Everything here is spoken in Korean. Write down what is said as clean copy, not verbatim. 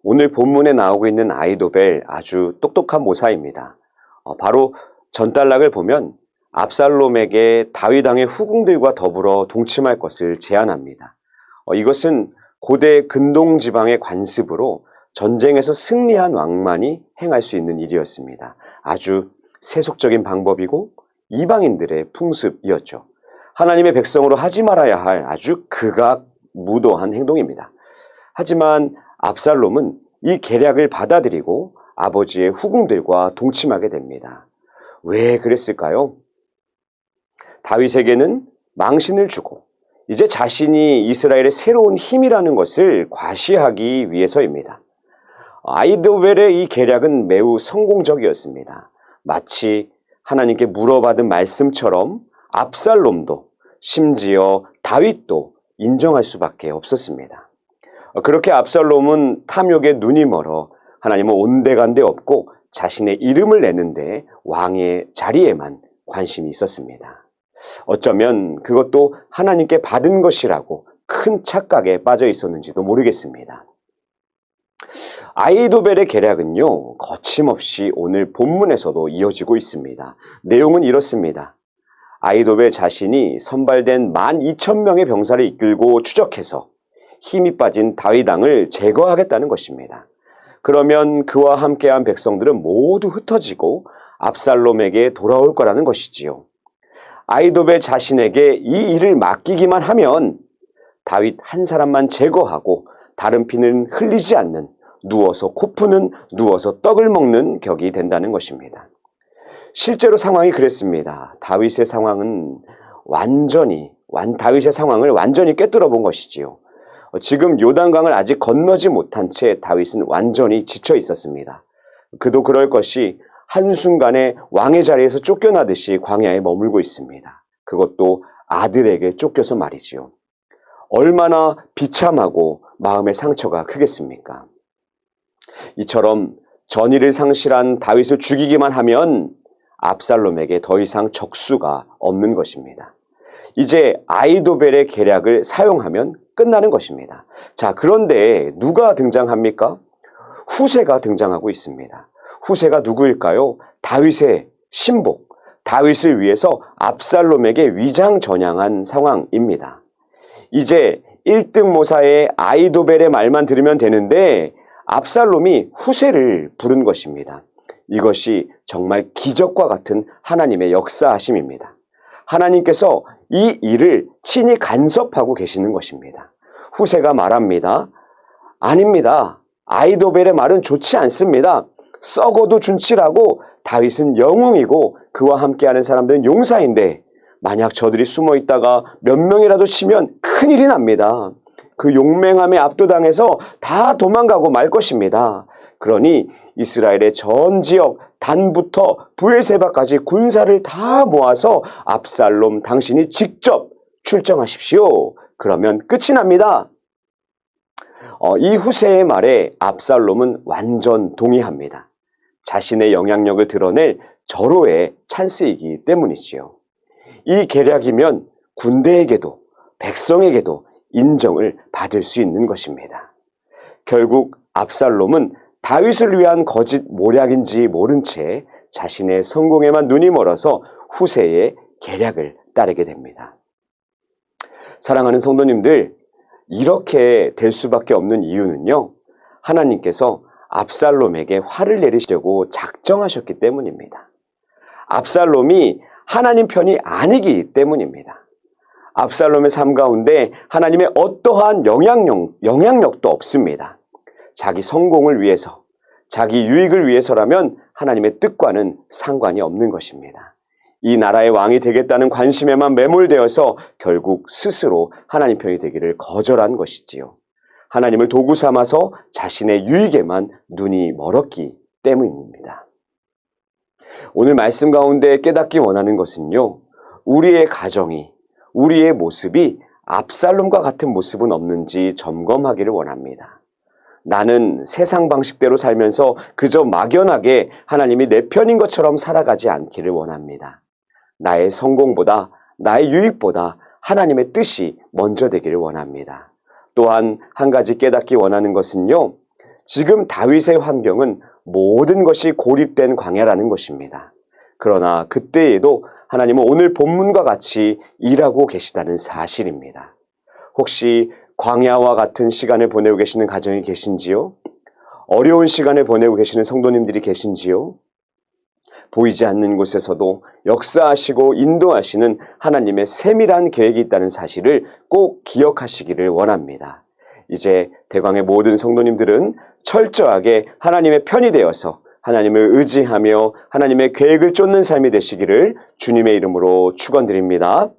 오늘 본문에 나오고 있는 아이도벨 아주 똑똑한 모사입니다. 바로 전단락을 보면 압살롬에게 다윗 왕의 후궁들과 더불어 동침할 것을 제안합니다. 이것은 고대 근동 지방의 관습으로 전쟁에서 승리한 왕만이 행할 수 있는 일이었습니다. 아주 세속적인 방법이고 이방인들의 풍습이었죠. 하나님의 백성으로 하지 말아야 할 아주 극악무도한 행동입니다. 하지만 압살롬은 이 계략을 받아들이고 아버지의 후궁들과 동침하게 됩니다. 왜 그랬을까요? 다윗에게는 망신을 주고 이제 자신이 이스라엘의 새로운 힘이라는 것을 과시하기 위해서입니다. 아이도벨의 이 계략은 매우 성공적이었습니다. 마치 하나님께 물어받은 말씀처럼 압살롬도 심지어 다윗도 인정할 수밖에 없었습니다. 그렇게 압살롬은 탐욕에 눈이 멀어 하나님은 온데간데 없고 자신의 이름을 내는데 왕의 자리에만 관심이 있었습니다. 어쩌면 그것도 하나님께 받은 것이라고 큰 착각에 빠져 있었는지도 모르겠습니다. 아이도벨의 계략은요, 거침없이 오늘 본문에서도 이어지고 있습니다. 내용은 이렇습니다. 아이도벨 자신이 선발된 12,000명의 병사를 이끌고 추적해서 힘이 빠진 다윗 왕을 제거하겠다는 것입니다. 그러면 그와 함께한 백성들은 모두 흩어지고 압살롬에게 돌아올 거라는 것이지요. 아이도벨 자신에게 이 일을 맡기기만 하면 다윗 한 사람만 제거하고 다른 피는 흘리지 않는, 누워서 코 푸는, 누워서 떡을 먹는 격이 된다는 것입니다. 실제로 상황이 그랬습니다. 다윗의 상황을 완전히 꿰뚫어 본 것이지요. 지금 요단강을 아직 건너지 못한 채 다윗은 완전히 지쳐 있었습니다. 그도 그럴 것이 한순간에 왕의 자리에서 쫓겨나듯이 광야에 머물고 있습니다. 그것도 아들에게 쫓겨서 말이지요. 얼마나 비참하고 마음의 상처가 크겠습니까? 이처럼 전의를 상실한 다윗을 죽이기만 하면 압살롬에게 더 이상 적수가 없는 것입니다. 이제 아이도벨의 계략을 사용하면 끝나는 것입니다. 자, 그런데 누가 등장합니까? 후세가 등장하고 있습니다. 후세가 누구일까요? 다윗의 신복, 다윗을 위해서 압살롬에게 위장전향한 상황입니다. 이제 1등 모사의 아이도벨의 말만 들으면 되는데 압살롬이 후세를 부른 것입니다. 이것이 정말 기적과 같은 하나님의 역사하심입니다. 하나님께서 이 일을 친히 간섭하고 계시는 것입니다. 후세가 말합니다. 아닙니다. 아이도벨의 말은 좋지 않습니다. 썩어도 준치라고 다윗은 영웅이고 그와 함께하는 사람들은 용사인데 만약 저들이 숨어 있다가 몇 명이라도 치면 큰일이 납니다. 그 용맹함에 압도당해서 다 도망가고 말 것입니다. 그러니 이스라엘의 전 지역 단부터 브엘세바까지 군사를 다 모아서 압살롬 당신이 직접 출정하십시오. 그러면 끝이 납니다. 이 후세의 말에 압살롬은 완전 동의합니다. 자신의 영향력을 드러낼 절호의 찬스이기 때문이지요. 이 계략이면 군대에게도 백성에게도 인정을 받을 수 있는 것입니다. 결국 압살롬은 다윗을 위한 거짓 모략인지 모른 채 자신의 성공에만 눈이 멀어서 후세의 계략을 따르게 됩니다. 사랑하는 성도님들, 이렇게 될 수밖에 없는 이유는요, 하나님께서 압살롬에게 화를 내리시려고 작정하셨기 때문입니다. 압살롬이 하나님 편이 아니기 때문입니다. 압살롬의 삶 가운데 하나님의 어떠한 영향력도 없습니다. 자기 성공을 위해서, 자기 유익을 위해서라면 하나님의 뜻과는 상관이 없는 것입니다. 이 나라의 왕이 되겠다는 관심에만 매몰되어서 결국 스스로 하나님 편이 되기를 거절한 것이지요. 하나님을 도구 삼아서 자신의 유익에만 눈이 멀었기 때문입니다. 오늘 말씀 가운데 깨닫기 원하는 것은요, 우리의 가정이, 우리의 모습이 압살롬과 같은 모습은 없는지 점검하기를 원합니다. 나는 세상 방식대로 살면서 그저 막연하게 하나님이 내 편인 것처럼 살아가지 않기를 원합니다. 나의 성공보다, 나의 유익보다 하나님의 뜻이 먼저 되기를 원합니다. 또한 한 가지 깨닫기 원하는 것은요, 지금 다윗의 환경은 모든 것이 고립된 광야라는 것입니다. 그러나 그때에도 하나님은 오늘 본문과 같이 일하고 계시다는 사실입니다. 혹시 광야와 같은 시간을 보내고 계시는 가정이 계신지요? 어려운 시간을 보내고 계시는 성도님들이 계신지요? 보이지 않는 곳에서도 역사하시고 인도하시는 하나님의 세밀한 계획이 있다는 사실을 꼭 기억하시기를 원합니다. 이제 대광의 모든 성도님들은 철저하게 하나님의 편이 되어서 하나님을 의지하며 하나님의 계획을 쫓는 삶이 되시기를 주님의 이름으로 축원드립니다.